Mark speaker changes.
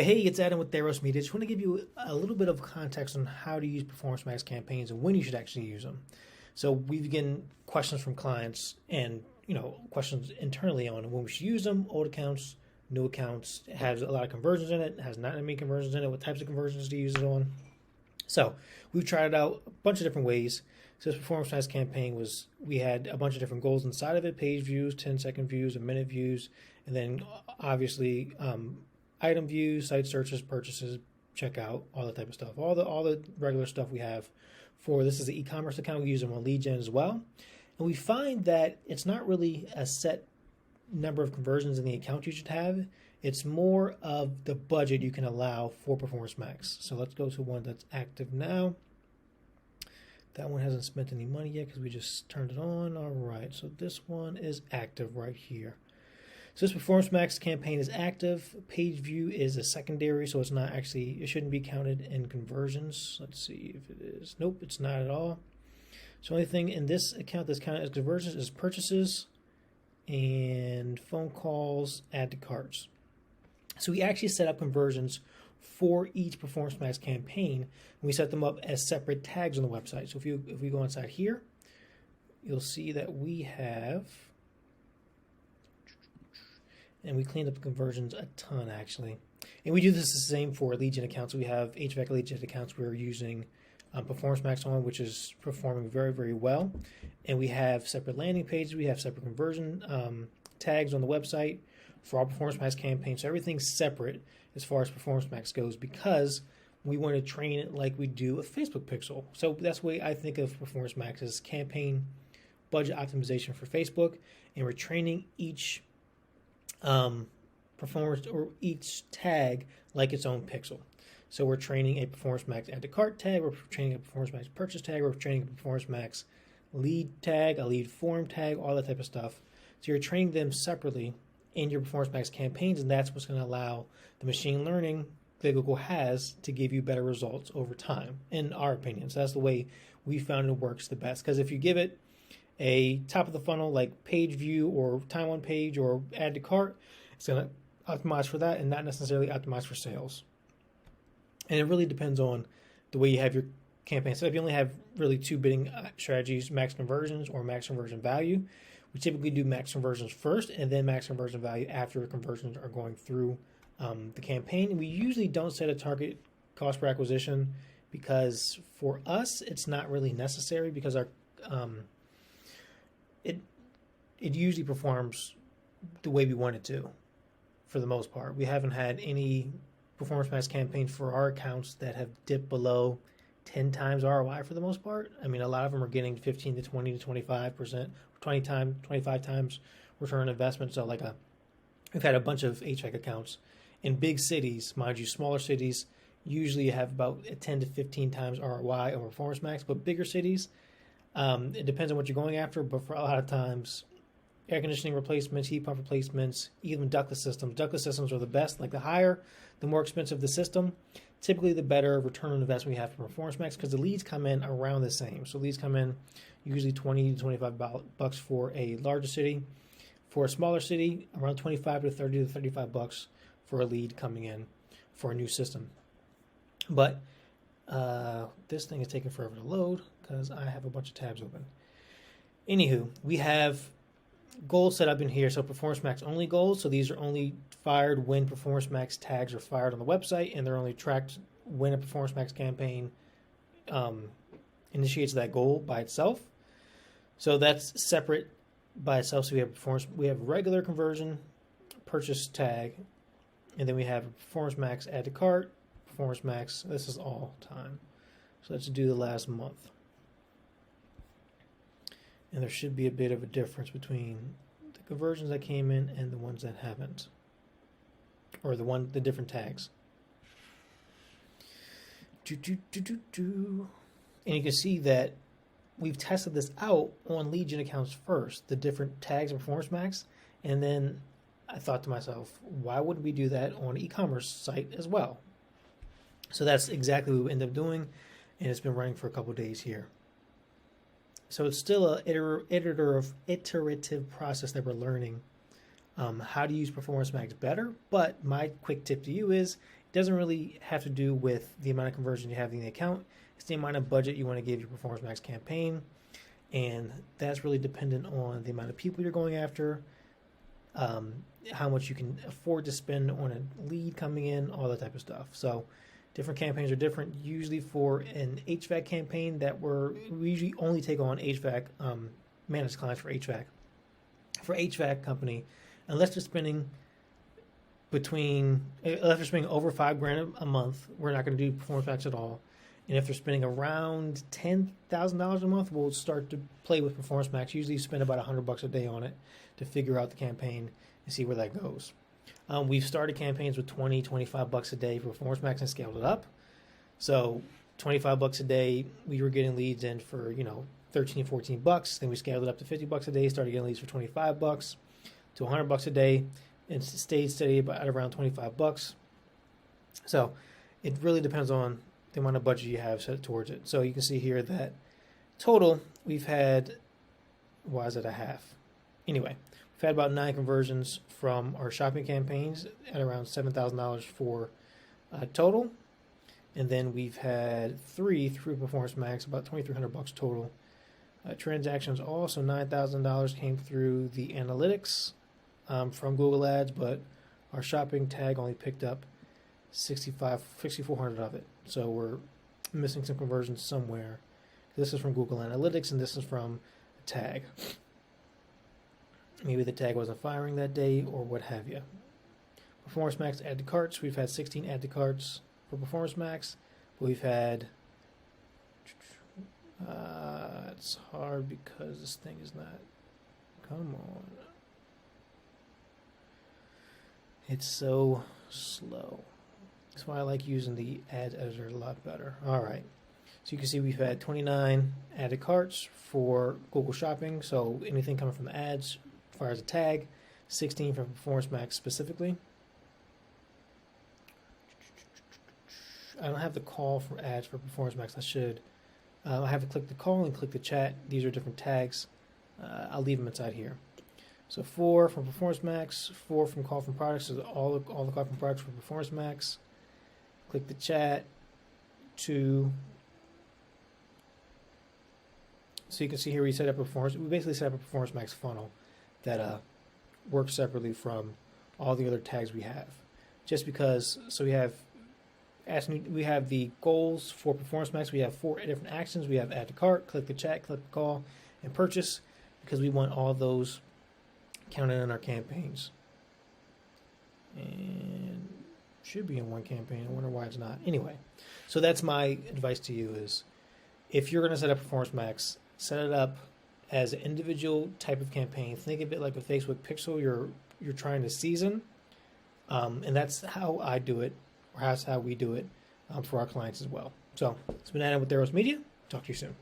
Speaker 1: Hey, it's Adam with Theros Media. Just want to give you a little bit of context on how to use Performance Max campaigns and when you should actually use them. So we've gotten questions from clients and questions internally on when we should use them, old accounts, new accounts, it has a lot of conversions in it, has not many conversions in it, what types of conversions to use it on. So we've tried it out a bunch of different ways. So this Performance Max campaign we had a bunch of different goals inside of it: page views, 10-second views, a minute views, and then obviously item views, site searches, purchases, checkout, all that type of stuff. All the regular stuff we have for this is an e-commerce account. We use them on lead gen as well. And we find that it's not really a set number of conversions in the account you should have. It's more of the budget you can allow for Performance Max. So let's go to one that's active now. That one hasn't spent any money yet because we just turned it on. All right, so this one is active right here. So this Performance Max campaign is active. Page view is a secondary, so it's not actually, it shouldn't be counted in conversions. Let's see if it is. Nope, it's not at all. So the only thing in this account that's counted as conversions is purchases and phone calls, add to carts. So we actually set up conversions for each Performance Max campaign, and we set them up as separate tags on the website. So if we go inside here, you'll see that we have, and we cleaned up the conversions a ton actually. And we do this the same for lead gen accounts. We have HVAC lead gen accounts we're using Performance Max on, which is performing very, very well. And we have separate landing pages. We have separate conversion tags on the website for our Performance Max campaign. So everything's separate as far as Performance Max goes because we want to train it like we do a Facebook pixel. So that's the way I think of Performance Max as campaign budget optimization for Facebook. And we're training each performance or each tag like its own pixel. So we're training a Performance Max add to cart tag, we're training a Performance Max purchase tag, we're training a Performance Max lead tag, a lead form tag, all that type of stuff. So you're training them separately in your Performance Max campaigns, and that's what's going to allow the machine learning that Google has to give you better results over time, in our opinion. So that's the way we found it works the best. Because if you give it a top of the funnel like page view or time on page or add to cart, it's going to optimize for that and not necessarily optimize for sales. And it really depends on the way you have your campaign set up. You only have really two bidding strategies: max conversions or max conversion value. We typically do max conversions first and then max conversion value after conversions are going through the campaign. And we usually don't set a target cost per acquisition because for us it's not really necessary because our it usually performs the way we want it to for the most part. We haven't had any Performance Max campaigns for our accounts that have dipped below 10 times ROI for the most part. I mean, a lot of them are getting 15 to 20 to 25%, 25 times return on investment. So we've had a bunch of HVAC accounts in big cities, mind you. Smaller cities usually have about 10 to 15 times ROI over Performance Max, but bigger cities, it depends on what you're going after, but for a lot of times, air conditioning replacements, heat pump replacements, even ductless systems. Ductless systems are the best. Like the higher, the more expensive the system, typically the better return on investment we have for Performance Max because the leads come in around the same. So leads come in usually 20 to 25 bucks for a larger city. For a smaller city, around 25 to 30 to 35 bucks for a lead coming in for a new system. But this thing is taking forever to load because I have a bunch of tabs open. Anywho, we have goals set up in here. So Performance Max only goals. So these are only fired when Performance Max tags are fired on the website, and they're only tracked when a Performance Max campaign initiates that goal by itself. So that's separate by itself. So we have regular conversion, purchase tag, and then we have Performance Max add to cart, Performance Max. This is all time. So let's do the last month. And there should be a bit of a difference between the conversions that came in and the ones that haven't, or the different tags. And you can see that we've tested this out on lead gen accounts first, the different tags in Performance Max, and then I thought to myself, why wouldn't we do that on an e-commerce site as well? So that's exactly what we ended up doing, and it's been running for a couple of days here. So it's still an iterative process that we're learning how to use Performance Max better. But my quick tip to you is doesn't really have to do with the amount of conversions you have in the account. It's the amount of budget you want to give your Performance Max campaign, and that's really dependent on the amount of people you're going after, how much you can afford to spend on a lead coming in, all that type of stuff. So different campaigns are different. Usually for an HVAC campaign we usually only take on HVAC, managed clients for HVAC. For HVAC company, unless they're spending over $5,000 a month, we're not going to do Performance Max at all. And if they're spending around $10,000 a month, we'll start to play with Performance Max. Usually spend about $100 a day on it to figure out the campaign and see where that goes. We've started campaigns with $20, $25 a day for Performance Max and scaled it up. So $25 a day, we were getting leads in for, $13, $14. Then we scaled it up to $50 a day, started getting leads for $25 to $100 a day, and stayed steady at around $25. So it really depends on the amount of budget you have set towards it. So you can see here that total, we've had, why is it a half? Anyway, we've had about 9 conversions from our shopping campaigns at around $7,000 for total. And then we've had 3 through Performance Max, about $2,300 total. Transactions also, $9,000 came through the analytics from Google Ads, but our shopping tag only picked up 6,400 of it. So we're missing some conversions somewhere. This is from Google Analytics, and this is from a tag. Maybe the tag wasn't firing that day, or what have you. Performance Max add to carts. We've had 16 add to carts for Performance Max, but we've had. It's hard because this thing is not. Come on. It's so slow. That's why I like using the ads editor a lot better. All right. So you can see we've had 29 added carts for Google Shopping. So anything coming from the ads fires a tag. 16 from Performance Max specifically. I don't have the call for ads for Performance Max. I should. I have to click the call and click the chat. These are different tags. I'll leave them inside here. So 4 from Performance Max, 4 from Call from Products, so all the Call from Products for Performance Max. Click the chat, 2. So you can see here we basically set up a Performance Max funnel that works separately from all the other tags we have. Just because, so we have the goals for Performance Max. We have 4 different actions. We have add to cart, click the chat, click the call, and purchase, because we want all those counted in our campaigns. And should be in one campaign. I wonder why it's not. Anyway, so that's my advice to you is if you're going to set up Performance Max, set it up as an individual type of campaign. Think of it like a Facebook pixel you're trying to season. And that's how I do it, or that's how we do it for our clients as well. So it's been Adam with Theros Media. Talk to you soon.